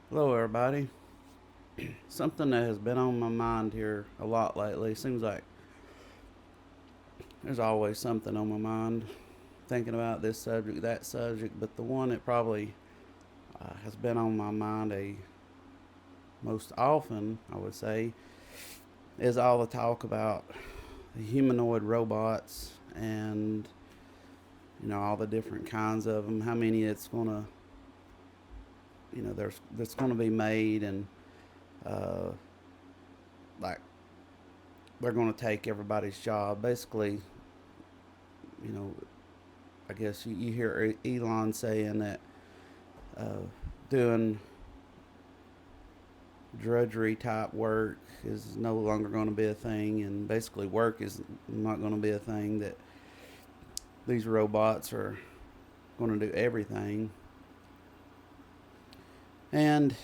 Hello, everybody. Something that has been on my mind here a lot lately. Seems like there's always something on my mind, thinking about this subject, that subject, but the one that probably has been on my mind a most often, I would say, is all the talk about the humanoid robots and all the different kinds of them. How many it's gonna there's that's gonna be made and uh, like they're gonna take everybody's job. Basically, you know, I guess you hear Elon saying that uh, doing drudgery type work is no longer going to be a thing, and basically work is not going to be a thing. That these robots are going to do everything, and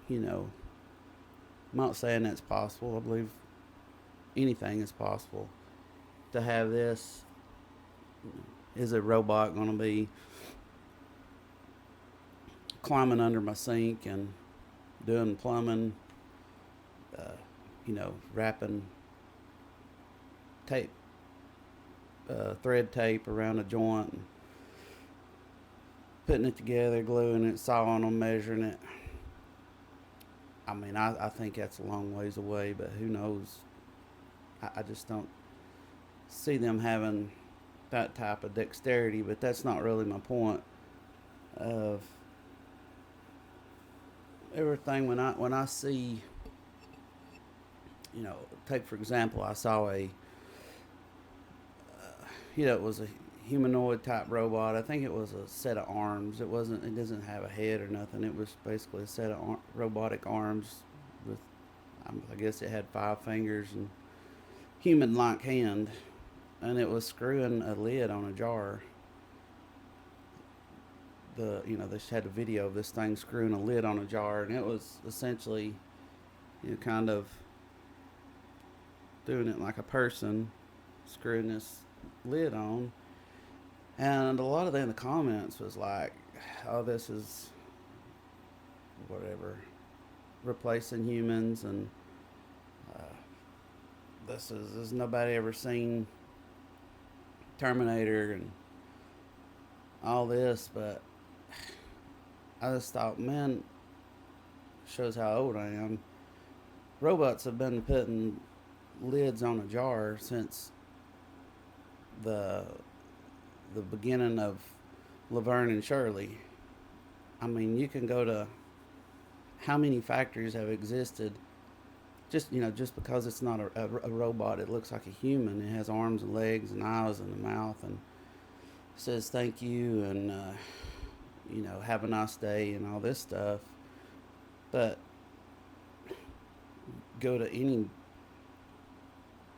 you know, I'm not saying that's possible. I believe anything is possible. To have this, is a robot going to be climbing under my sink and doing plumbing, uh, wrapping tape, thread tape around a joint, and putting it together, gluing it, sawing them, measuring it. I mean, I think that's a long ways away, but who knows? I just don't see them having that type of dexterity, but that's not really my point of everything. When I see, take for example, I saw it was a humanoid type robot. I think it was a set of arms. It wasn't. It doesn't have a head or nothing. It was basically a set of robotic arms with. I guess it had 5 fingers and human-like hand, and it was screwing a lid on a jar. They just had a video of this thing screwing a lid on a jar, and it was essentially, kind of doing it like a person, screwing this lid on. And a lot of the comments was like, "Oh, this is whatever, replacing humans, and uh, this nobody ever seen Terminator and all this." But I just thought, man, shows how old I am. Robots have been putting lids on a jar since the the beginning of Laverne and Shirley. I mean, you can go to how many factories have existed just because it's not a robot. It looks like a human. It has arms and legs and eyes and a mouth and says thank you and have a nice day and all this stuff. But go to any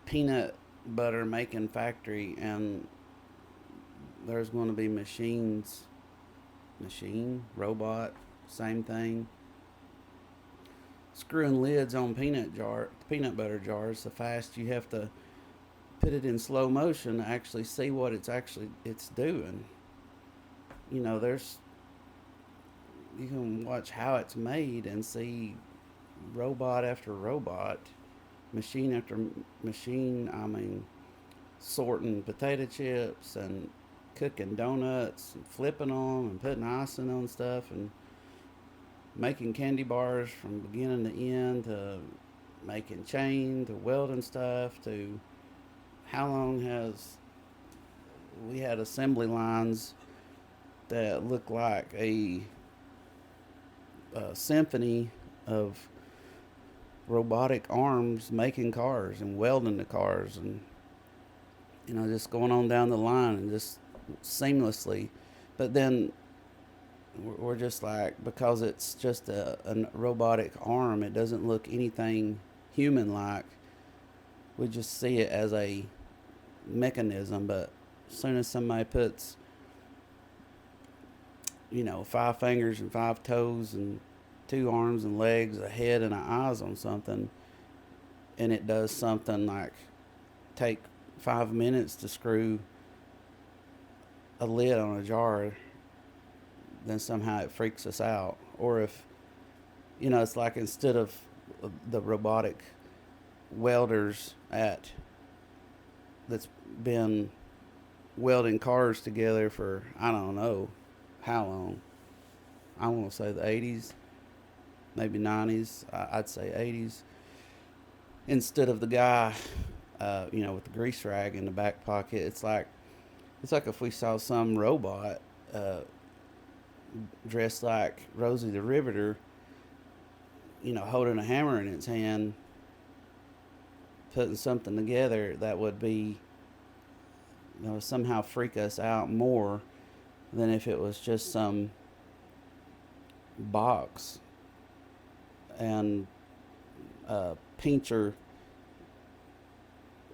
peanut butter making factory and there's going to be machine, robot, same thing, screwing lids on peanut butter jars so fast you have to put it in slow motion to actually see what it's doing. There's you can watch how it's made and see robot after robot, machine after machine. I mean, sorting potato chips and cooking donuts and flipping them and putting icing on stuff and making candy bars from beginning to end, to making chain, to welding stuff, to how long has we had assembly lines that look like a symphony of robotic arms making cars and welding the cars, and just going on down the line and just seamlessly. But then we're just like, because it's just a robotic arm, it doesn't look anything human like. We just see it as a mechanism. But as soon as somebody puts 5 fingers and 5 toes and 2 arms and legs, a head and eyes on something, and it does something like take 5 minutes to screw a lid on a jar, then somehow it freaks us out. Or if, you know, it's like instead of the robotic welders at that's been welding cars together for I don't know how long. I want to say the 80s, maybe 90s. I'd say 80s. Instead of the guy, you know, with the grease rag in the back pocket, it's like if we saw some robot uh, dressed like Rosie the Riveter, you know, holding a hammer in its hand, putting something together that would be, you know, somehow freak us out more than if it was just some box and pincher,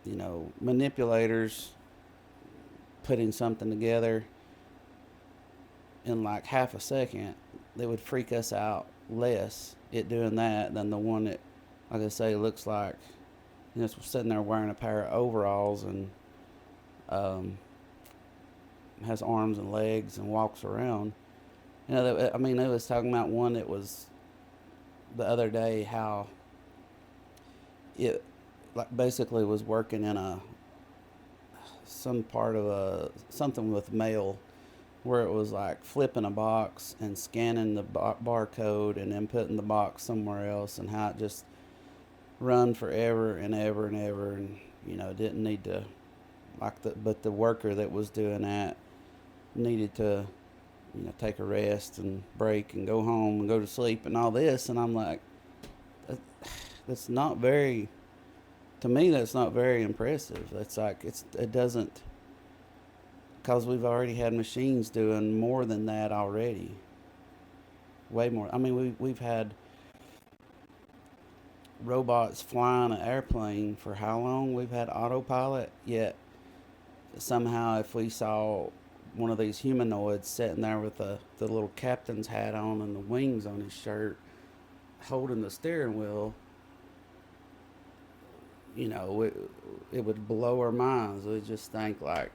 you know, manipulators putting something together in like half a second. That would freak us out less, it doing that, than the one that, like I say, looks like, you know, it's sitting there wearing a pair of overalls and um, has arms and legs and walks around. You know, I mean, they was talking about one that was the other day how it like basically was working in a some part of a something with mail where it was like flipping a box and scanning the barcode and then putting the box somewhere else, and how it just run forever and ever and ever, and you know didn't need to like but the worker that was doing that needed to, you know, take a rest and break and go home and go to sleep and all this. And I'm like, that's not very, to me, that's not very impressive. It's like, it doesn't, because we've already had machines doing more than that already. Way more. I mean, we've had robots flying an airplane for how long? We've had autopilot, yet somehow if we saw one of these humanoids sitting there with the little captain's hat on and the wings on his shirt holding the steering wheel, you know, it would blow our minds. We'd just think like,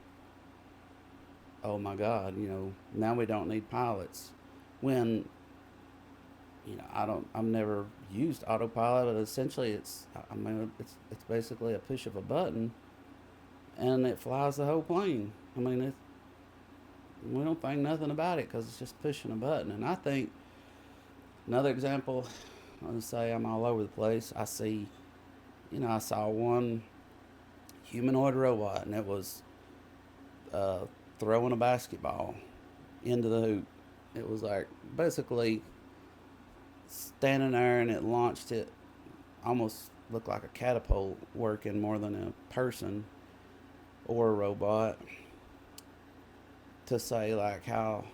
oh my God, you know, now we don't need pilots. When, you know, I've never used autopilot, but essentially I mean, it's basically a push of a button and it flies the whole plane. I mean, we don't think nothing about it because it's just pushing a button. And I think another example, let's say I'm all over the place. I see, you know, I saw one humanoid robot and it was uh, throwing a basketball into the hoop. It was like basically standing there and it launched it, almost looked like a catapult working more than a person or a robot, to say like how,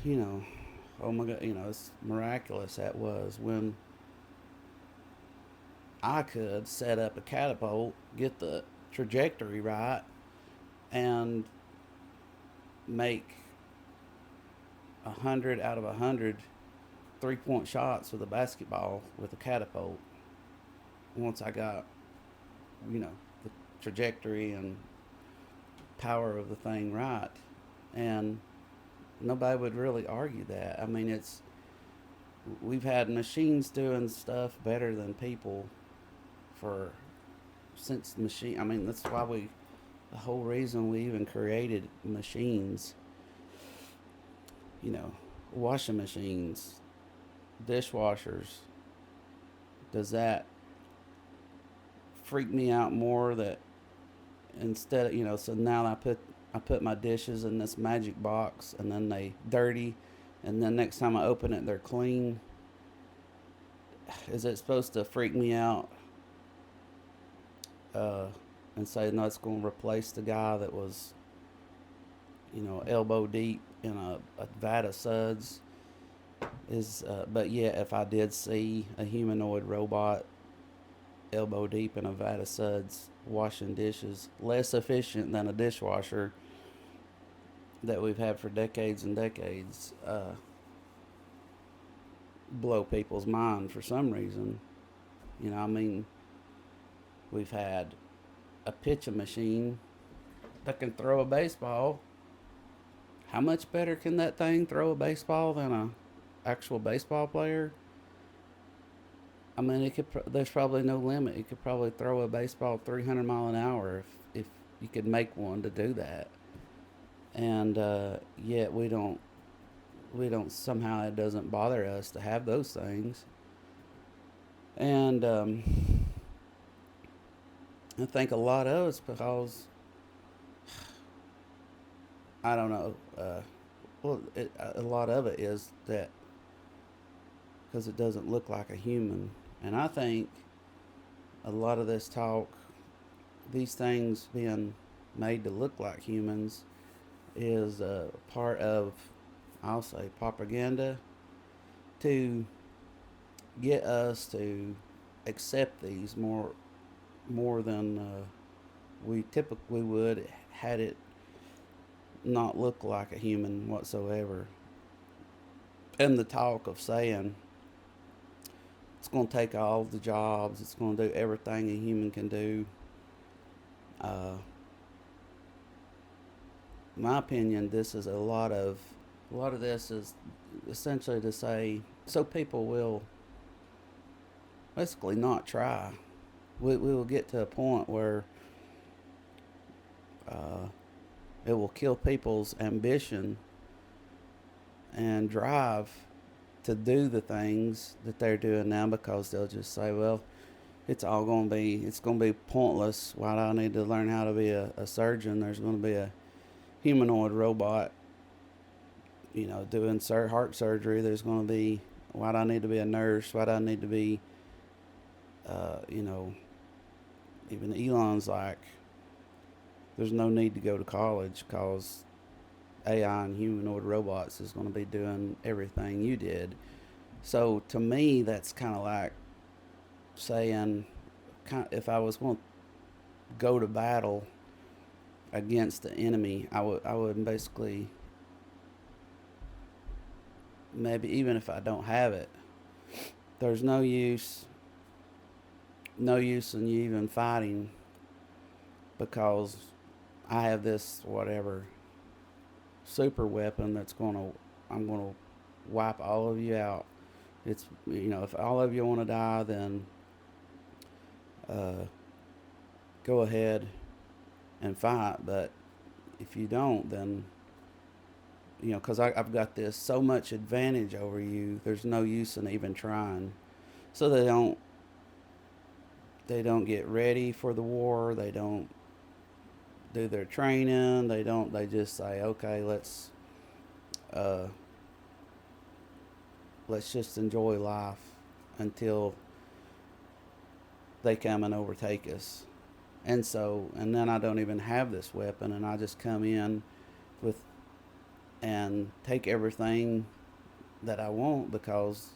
you know, oh my God, you know, it's miraculous that was when I could set up a catapult, get the trajectory right, and make 100 out of 100 three-point shots with a basketball with a catapult. Once I got, you know, the trajectory and power of the thing right, and nobody would really argue that. I mean, we've had machines doing stuff better than people for since machine. I mean, that's why the whole reason we even created machines. You know, washing machines, dishwashers. Does that freak me out more that instead of, you know, so now I put my dishes in this magic box and then they dirty, and then next time I open it they're clean. Is it supposed to freak me out uh, and say no, it's going to replace the guy that was, you know, elbow deep in a vat of suds? But yeah, if I did see a humanoid robot elbow deep in a vat of suds washing dishes, less efficient than a dishwasher that we've had for decades and decades, blow people's mind for some reason. You know, I mean, we've had a pitching machine that can throw a baseball. how much better can that thing throw a baseball than a actual baseball player? I mean, there's probably no limit. It could probably throw a baseball 300 mile an hour if you could make one to do that. And yet we don't somehow, it doesn't bother us to have those things. And I think a lot of it's because I don't know. A lot of it is that because it doesn't look like a human, and I think a lot of this talk, these things being made to look like humans, is part of, I'll say, propaganda to get us to accept these more than we typically would had it not look like a human whatsoever. And the talk of saying it's going to take all the jobs, it's going to do everything a human can do. Uh, in my opinion, a lot of this is essentially to say so people will basically not try. We will get to a point where uh, it will kill people's ambition and drive to do the things that they're doing now because they'll just say, well, it's going to be pointless. Why do I need to learn how to be a surgeon? There's going to be a humanoid robot, doing heart surgery. There's going to be, why do I need to be a nurse? Why do I need to be, uh, you know, even Elon's like, there's no need to go to college because AI and humanoid robots is going to be doing everything you did. So to me, that's kind of like saying, if I was going to go to battle against the enemy, I would basically, maybe even if I don't have it, there's no use in you even fighting because I have this whatever super weapon I'm gonna wipe all of you out. It's, if all of you want to die, then uh, go ahead and fight. But if you don't, then because I've got this so much advantage over you. There's no use in even trying. So they don't get ready for the war. They don't do their training. They just say, okay, uh, let's just enjoy life until they come and overtake us. And then I don't even have this weapon, and I just come in with and take everything that I want because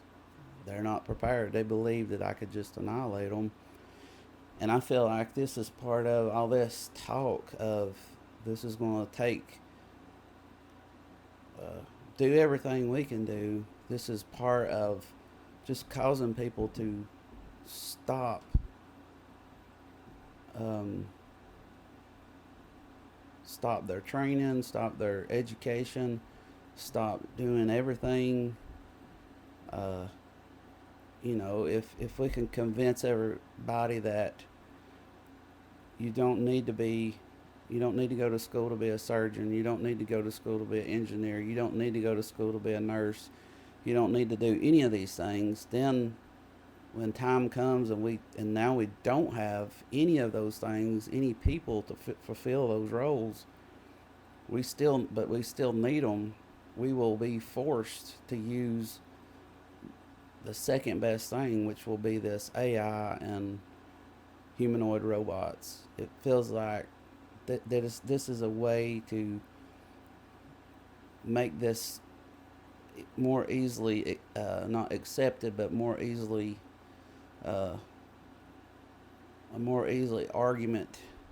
they're not prepared. They believe that I could just annihilate them. And I feel like this is part of all this talk of this is going to uh, do everything we can do. This is part of just causing people to stop um, stop their training, stop their education, stop doing everything. Uh, if we can convince everybody that you don't need to be, you don't need to go to school to be a surgeon, you don't need to go to school to be an engineer, you don't need to go to school to be a nurse, you don't need to do any of these things, then when time comes and now we don't have any of those things, any people to fulfill those roles, we still need them. We will be forced to use the second best thing, which will be this AI and humanoid robots. It feels like this is a way to make this more easily, not accepted, but more easily, uh, a more easily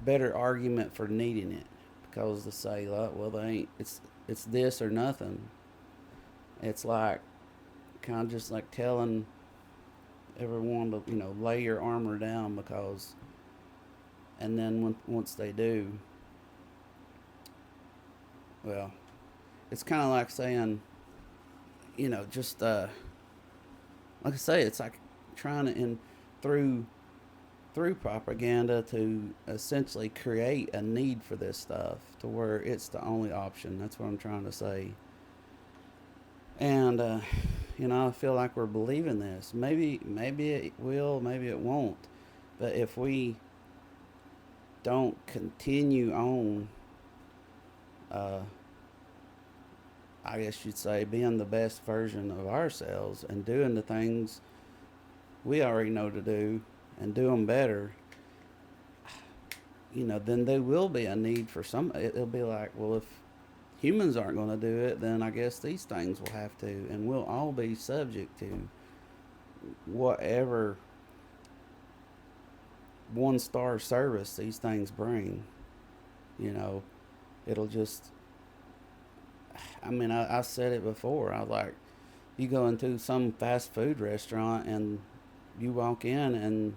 better argument for needing it. Because to say, like, well, they ain't, it's this or nothing. It's like kind of just like telling everyone to lay your armor down because, and then once they do, well, it's kind of like saying, just like I say, it's like trying to through through propaganda to essentially create a need for this stuff to where it's the only option. That's what I'm trying to say. And I feel like we're believing this. Maybe it will, maybe it won't. But if we don't continue on, uh, I guess you'd say, being the best version of ourselves and doing the things we already know to do and do them better, then there will be a need for some. It'll be like, well, if humans aren't going to do it, then I guess these things will have to, and we'll all be subject to whatever 1-star service these things bring. You know, it'll just. I mean, I said it before. I was like, you go into some fast food restaurant and you walk in and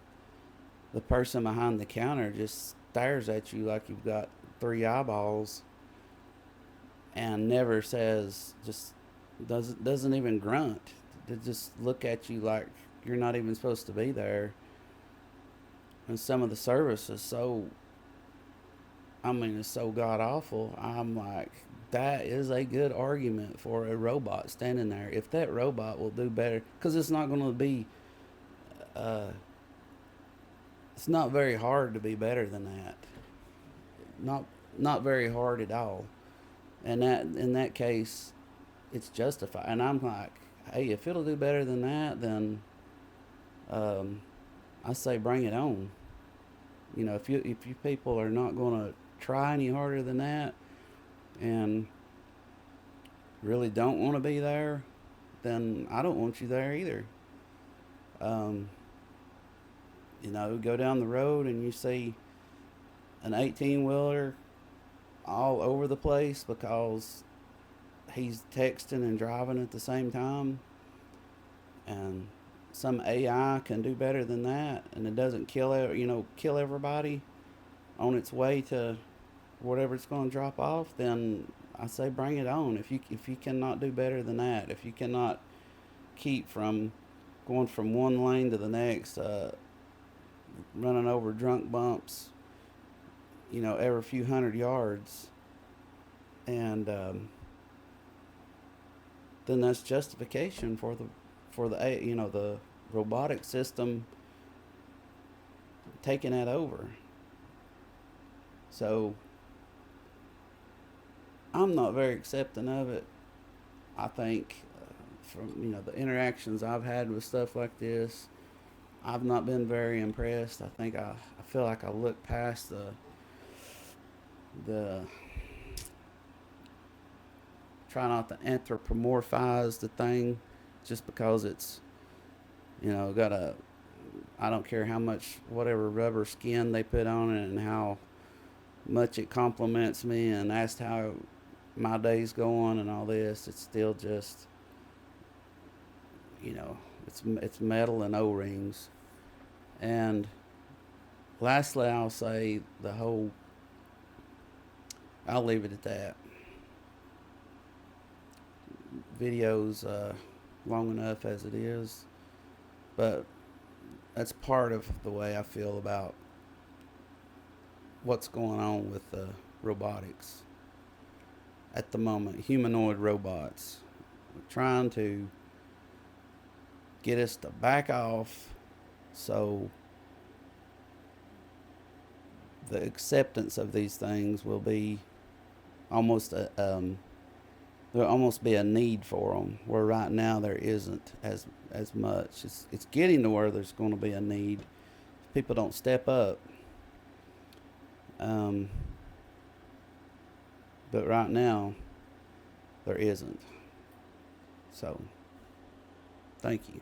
the person behind the counter just stares at you like you've got three eyeballs and never says, just doesn't even grunt. They just look at you like you're not even supposed to be there. And some of the service is so, I mean, it's so god awful. I'm like, that is a good argument for a robot standing there. If that robot will do better, because it's not going to be, uh, it's not very hard to be better than that. Not not very hard at all. And that in that case, it's justified. And I'm like, hey, if it'll do better than that, then um, I say bring it on. If you people are not going to try any harder than that, and really don't want to be there, then I don't want you there either. Um, go down the road and you see an 18 wheeler all over the place because he's texting and driving at the same time, and some AI can do better than that, and it doesn't kill everybody on its way to whatever it's going to drop off, then I say bring it on. If you cannot do better than that, if you cannot keep from going from one lane to the next, running over drunk bumps, every few 100 yards, and then that's justification for the robotic system taking that over. So I'm not very accepting of it. I think from the interactions I've had with stuff like this, I've not been very impressed. I feel like I look past the try not to anthropomorphize the thing just because it's got a, I don't care how much whatever rubber skin they put on it and how much it compliments me and asked how my day's going and all this. It's still just it's metal and O-rings. And lastly, I'll leave it at that. Video's long enough as it is, but that's part of the way I feel about what's going on with robotics at the moment. Humanoid robots. We're trying to get us to back off so the acceptance of these things will be almost there'll almost be a need for them, where right now there isn't as much. It's getting to where there's going to be a need if people don't step up. But right now there isn't. So thank you.